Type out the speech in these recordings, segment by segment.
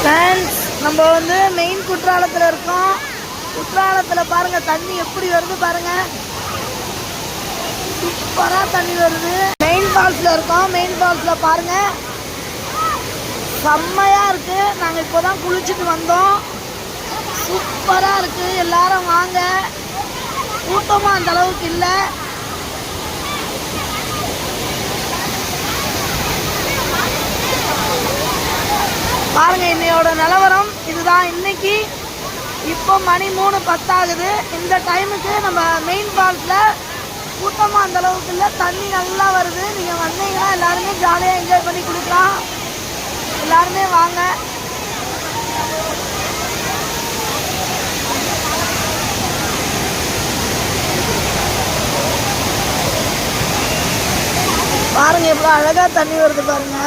Friends, நம்ம main குற்றாலத்தில் இருக்கோம். குற்றாலத்தில் பாருங்க தண்ணி எப்படி வருது பாருங்க. சூப்பரா தண்ணி வருது. மெயின் ஃபால்ஸ்ல இருக்கோம். மெயின் ஃபால்ஸ்ல பாருங்க செம்மையா இருக்கு. நாங்க இப்போதான் குளிச்சுட்டு வந்தோம். சூப்பரா இருக்கு. எல்லாரும் வாங்க. கூட்டமா அந்த அளவுக்கு இல்லை. பாருங்க இன்னையோட நிலவரம் இதுதான். இன்னைக்கு இப்போ மணி 3:10 ஆகுது. இந்த டைமுக்கு நம்ம மெயின் ஃபால்ஸ்ல கூட்டமா அந்த அளவுக்கு இல்லை. தண்ணி நல்லா வருது. நீங்க வந்தீங்கன்னா எல்லாருமே ஜாலியா என்ஜாய் பண்ணி குளிக்கலாம். எல்லாருமே வாங்க. பாருங்க எவ்வளோ அழகா தண்ணி வருது பாருங்க.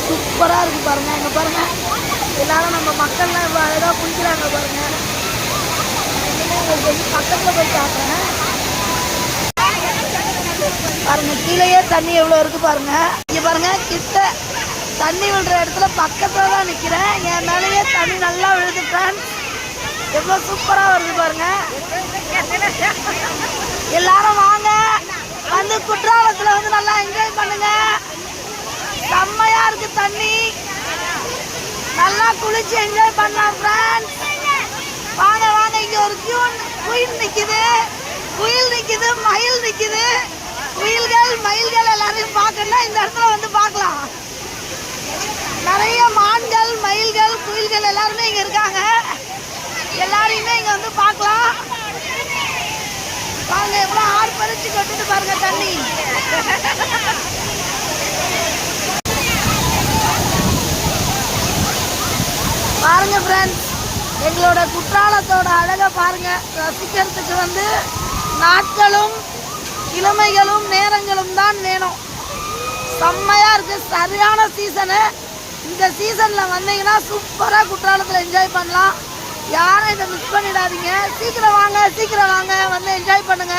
சூப்பரா இருக்கு பாருங்க. இங்க பாருங்க எல்லாரும் நம்ம மக்கள்லாம் எவ்வளோ அழகா குளிக்கிறாங்க பாருங்க. பக்கத்துல போய் பார்க்குறேன் பாருங்க. கீழேயே தண்ணி எவ்வளோ இருக்கு பாருங்க. இங்க பாருங்க கிட்ட தண்ணி விழுற இடத்துல பக்கத்துல தான் நிக்கிறேன். என் மேலேயே தண்ணி நல்லா விழுது ஃப்ரெண்ட்ஸ். எவ்வளோ சூப்பரா வருது பாருங்க. எல்லாரும் வாங்க. குற்றாலத்துல நல்லா என்ஜாய் பண்ணுங்க. செம்மையா இருக்கு தண்ணி. நல்லா குளிச்சு என்ஜாய் பண்ணலாம் ஃப்ரெண்ட்ஸ். வாங்க வாங்க. இங்க ஒரு குயில் நிக்குது, குயில் நிக்குது, மயில் நிக்குது. குயில்கள் மயில்கள் எல்லாரையும் பார்க்கணும்னா இந்த இடத்துல பார்க்கலாம். நிறைய மான்கள் மயில்கள் குயில்கள் எல்லாருமே இங்க இருக்காங்க. எல்லாரையுமே இங்க பார்க்கலாம். வாங்க. எவ்வளோ ஆர்ப்பரிச்சு கொட்டுட்டு பாருங்க தண்ணி. பாருங்க ஃப்ரெண்ட்ஸ், எங்களோட குற்றாலத்தோட அழகை பாருங்க. ரசிக்கிறதுக்கு நாட்களும் கிழமைகளும் நேரங்களும் தான் வேணும். செம்மையா இருக்கு. சரியான சீசனு. இந்த சீசன்ல வந்தீங்கன்னா சூப்பரா குற்றாலத்தில் என்ஜாய் பண்ணலாம். யாரும் இதை மிஸ் பண்ணிடாதீங்க. சீக்கிரம் வாங்க, சீக்கிரம் வாங்க, என்ஜாய் பண்ணுங்க.